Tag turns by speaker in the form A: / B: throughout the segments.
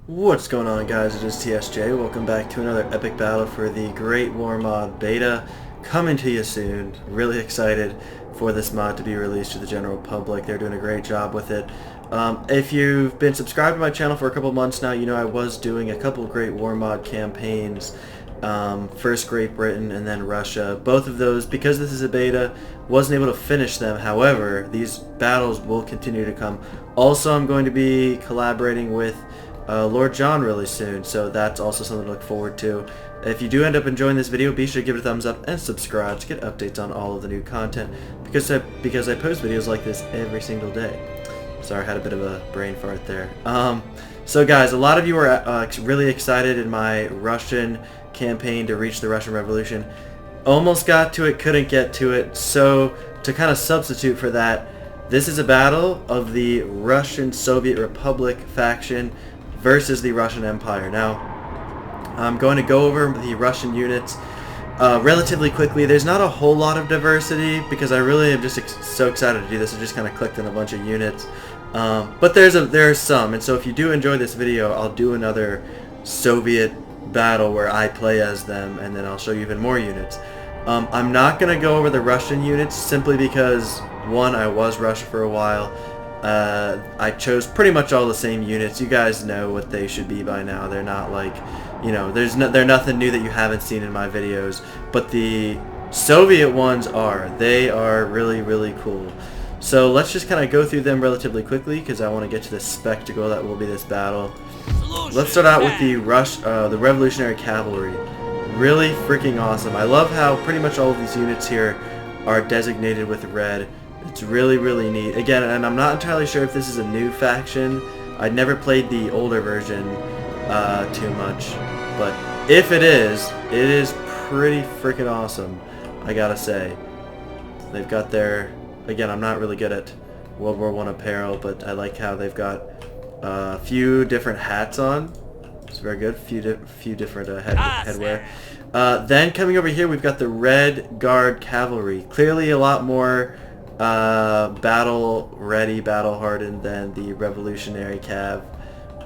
A: What's going on, guys? It is TSJ. Welcome back to another epic battle for the Great War Mod Beta, coming to you soon. Really excited for this mod to be released to the general public. They're doing a great job with it. If you've been subscribed to my channel for a couple months now, you know I was doing a couple Great War Mod campaigns. First Great Britain and then Russia. Both of those, because this is a beta, wasn't able to finish them. However, these battles will continue to come. Also, I'm going to be collaborating with Lord John really soon, so that's also something to look forward to. If you do end up enjoying this video, be sure to give it a thumbs up and subscribe to get updates on all of the new content, because I post videos like this every single day. Sorry, I had a bit of a brain fart there. So guys, a lot of you are really excited in my Russian campaign to reach the Russian Revolution. Almost got to it, couldn't get to it, so to kind of substitute for that, this is a battle of the Russian Soviet Republic faction versus the Russian Empire. Now, I'm going to go over the Russian units relatively quickly. There's not a whole lot of diversity because I really am just so excited to do this. I just kind of clicked on a bunch of units. But there's some, and so if you do enjoy this video, I'll do another Soviet battle where I play as them, and then I'll show you even more units. I'm not going to go over the Russian units simply because, one, I was Russia for a while. I chose pretty much all the same units. You guys know what they should be by now. They're not like, you know, they're nothing new that you haven't seen in my videos. But the Soviet ones are. They are really, really cool. So let's just kind of go through them relatively quickly because I want to get to the spectacle that will be this battle. Let's start out with the the Revolutionary Cavalry. Really freaking awesome. I love how pretty much all of these units here are designated with red. It's really, really neat. Again, and I'm not entirely sure if this is a new faction. I'd never played the older version too much. But if it is pretty freaking awesome, I gotta say. They've got their... Again, I'm not really good at World War I apparel, but I like how they've got a few different hats on. It's very good. Few different headwear. Then coming over here, we've got the Red Guard Cavalry. Clearly a lot more battle ready, battle hardened than the Revolutionary Cav.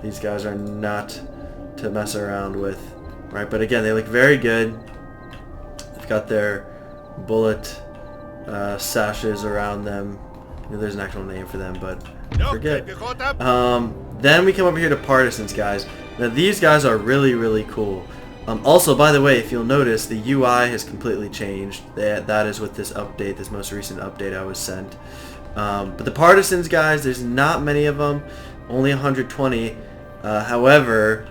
A: These guys are not to mess around with, right? But again, they look very good. They've got their bullet sashes around them. You know, there's an actual name for them, but I forget. Then we come over here to Partisans, guys. Now these guys are really, really cool. Also, by the way, if you'll notice, the UI has completely changed. That is with this update, this most recent update I was sent. But the Partisans, guys, there's not many of them, only 120. However,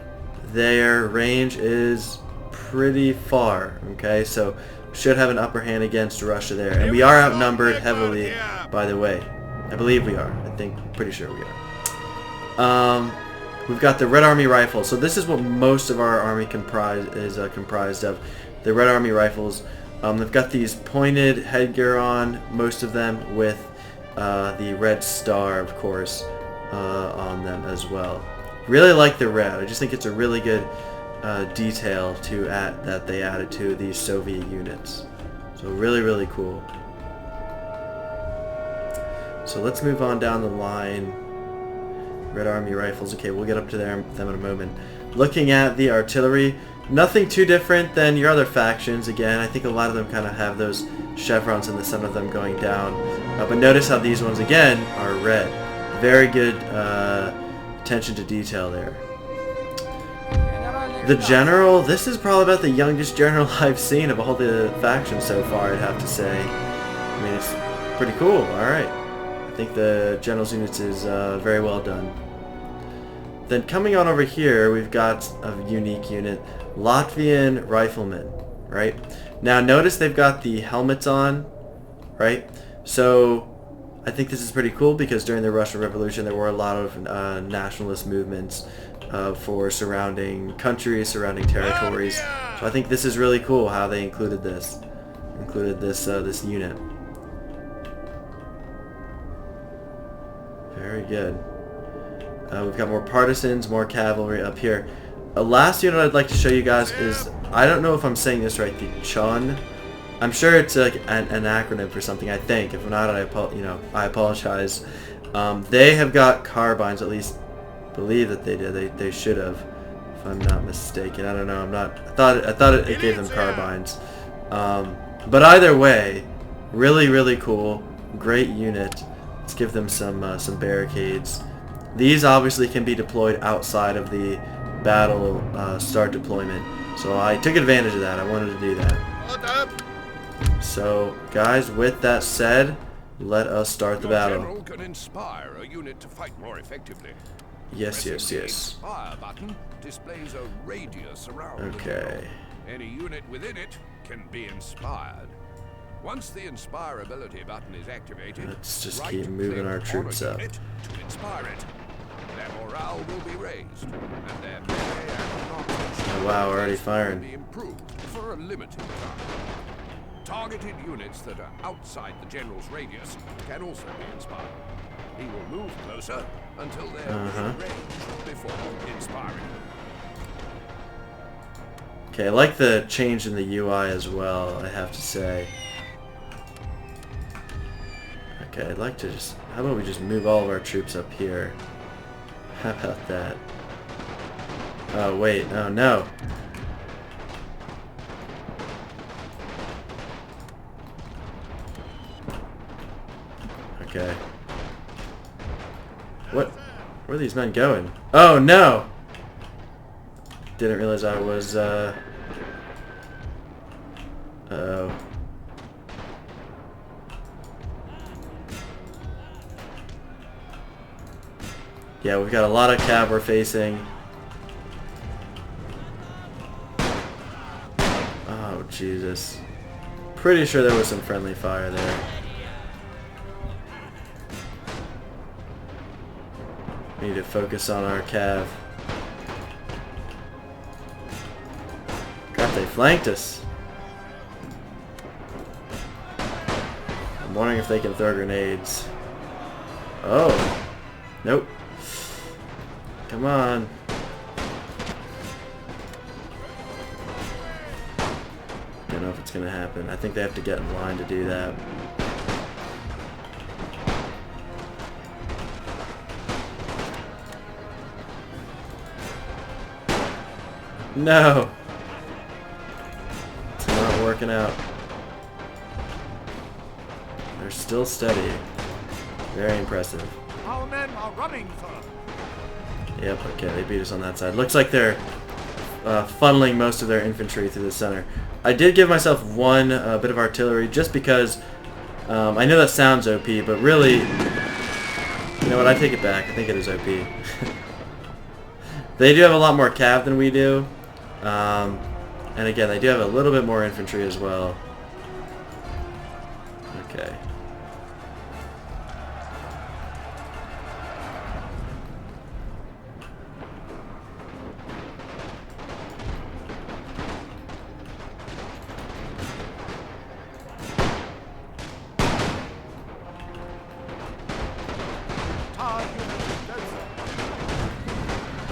A: their range is pretty far, okay? So, should have an upper hand against Russia there. And we are outnumbered heavily, by the way. I believe we are. Pretty sure we are. We've got the Red Army Rifles. So this is what most of our army is comprised of. The Red Army Rifles. They've got these pointed headgear on, most of them, with the red star, of course, on them as well. Really like the red. I just think it's a really good detail that they added to these Soviet units. So really, really cool. So let's move on down the line. Red Army Rifles. Okay, we'll get up to them in a moment. Looking at the artillery, nothing too different than your other factions. Again, I think a lot of them kind of have those chevrons in the center of them going down. But notice how these ones, again, are red. Very good attention to detail there. The general, this is probably about the youngest general I've seen of all the factions so far, I'd have to say. I mean, it's pretty cool. Alright. I think the general's units is very well done. Then coming on over here, we've got a unique unit, Latvian Riflemen, right? Now notice they've got the helmets on, right? So I think this is pretty cool because during the Russian Revolution there were a lot of nationalist movements for surrounding countries, surrounding territories. So I think this is really cool how they included this this unit. Very good. We've got more partisans, more cavalry up here. The last unit I'd like to show you guys is, I don't know if I'm saying this right, the Chun. I'm sure it's like an acronym for something, I think. If not, I apologize. They have got carbines, at least believe that they did. They should have, if I'm not mistaken. I don't know. I'm not. I thought it gave them carbines. But either way, really cool. Great unit. Let's give them some barricades. These obviously can be deployed outside of the battle start deployment. So I took advantage of that. I wanted to do that. So guys, with that said, let us start the battle.
B: General can inspire a unit to fight more effectively.
A: Yes.
B: The inspire button displays a radius around the general.
A: Okay.
B: Any unit within it can be inspired. Once the inspire ability button is activated,
A: Let's just
B: right
A: keep moving
B: click
A: our
B: on a
A: troops up.
B: unit to inspire it. Their morale will be raised, and their melee and non-touch
A: Oh, wow, already
B: will
A: firing.
B: be improved for a limited time. Targeted units that are outside the general's radius can also be inspired. He will move closer until they're within range before inspiring.
A: Okay, I like the change in the UI as well, I have to say. Okay, I'd like to just... How about we just move all of our troops up here? How about that? Oh, wait. Oh, no. Okay. What? Where are these men going? Oh, no! Didn't realize I was, Uh-oh. Yeah, we've got a lot of cav we're facing. Oh, Jesus. Pretty sure there was some friendly fire there. We need to focus on our cav. Crap, they flanked us. I'm wondering if they can throw grenades. Oh. Nope. Come on. Don't know if it's gonna happen. I think they have to get in line to do that. No! It's not working out. They're still steady. Very impressive.
C: Our men are running, sir.
A: Yep, okay, they beat us on that side. Looks like they're funneling most of their infantry through the center. I did give myself one bit of artillery just because I know that sounds OP, but really, you know what, I take it back. I think it is OP. They do have a lot more cav than we do. And again, they do have a little bit more infantry as well. Okay.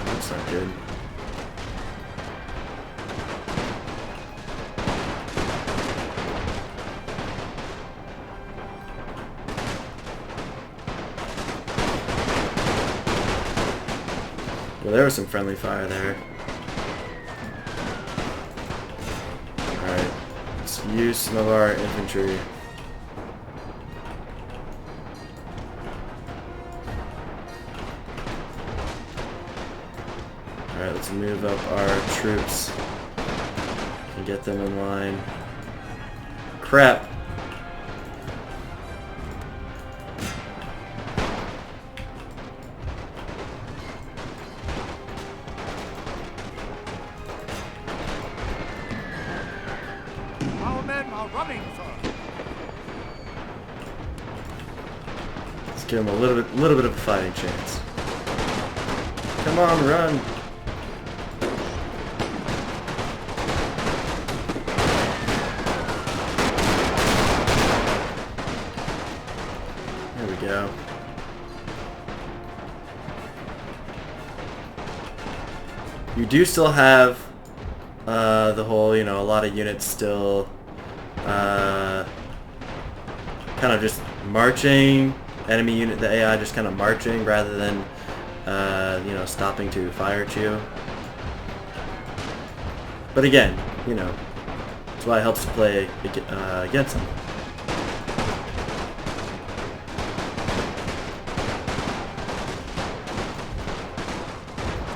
A: That's not good. Well, there was some friendly fire there. Alright, let's use some of our infantry. Alright, let's move up our troops and get them in line. Crap!
C: Our men are running, sir.
A: Let's give them a little bit of a fighting chance. Come on, run! There we go. You do still have the whole, you know, a lot of units still kind of just marching. Enemy unit, the AI just kind of marching rather than you know, stopping to fire at you. But again, you know, that's why it helps to play against them.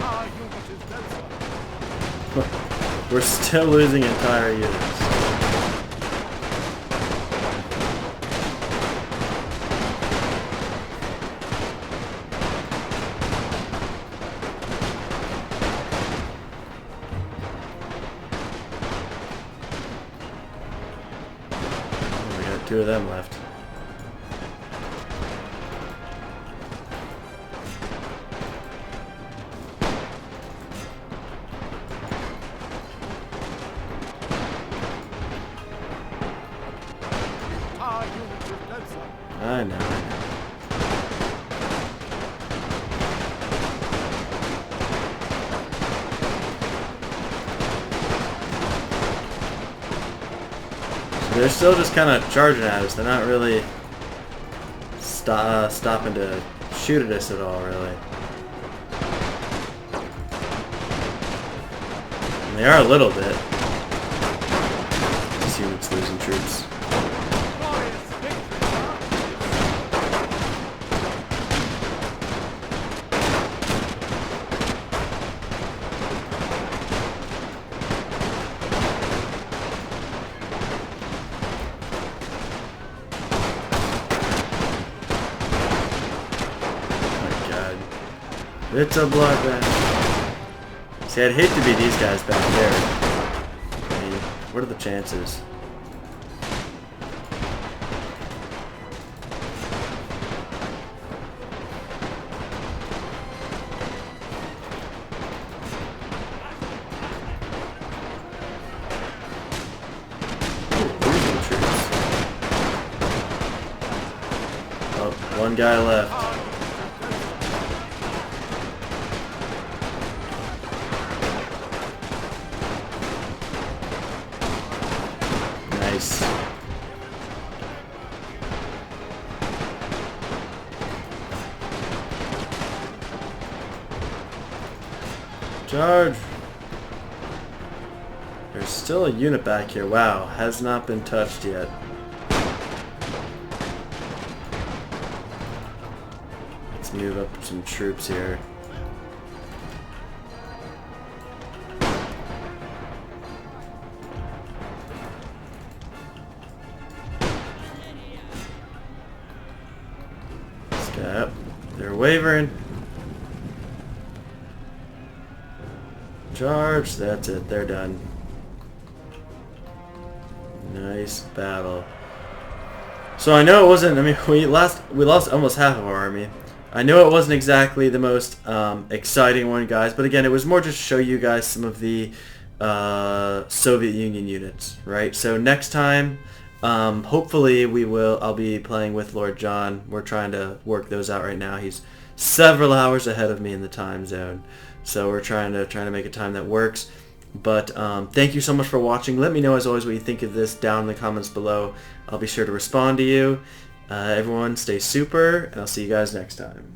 C: Our unit is dead, sir.
A: We're still losing entire units. We got 2 of them left.
C: Our unit is dead, sir.
A: I know. They're still just kind of charging at us. They're not really stopping to shoot at us at all, really. And they are a little bit. This unit's losing troops.
C: Glorious victory, sir.
A: It's a bloodbath. See, I'd hate to be these guys back there. I mean, what are the chances? Losing troops. Oh, one guy left. Nice. Charge! There's still a unit back here. Wow, has not been touched yet. Let's move up some troops here. Yep, they're wavering. Charge, that's it, they're done. Nice battle. So I know it wasn't, I mean, we lost almost half of our army. I know it wasn't exactly the most exciting one, guys, but again, it was more just to show you guys some of the Soviet Union units, right? So next time, hopefully I'll be playing with Lord John. We're trying to work those out right now. He's several hours ahead of me in the time zone. So we're trying to make a time that works. But thank you so much for watching. Let me know as always what you think of this down in the comments below. I'll be sure to respond to you. Everyone stay super, and I'll see you guys next time.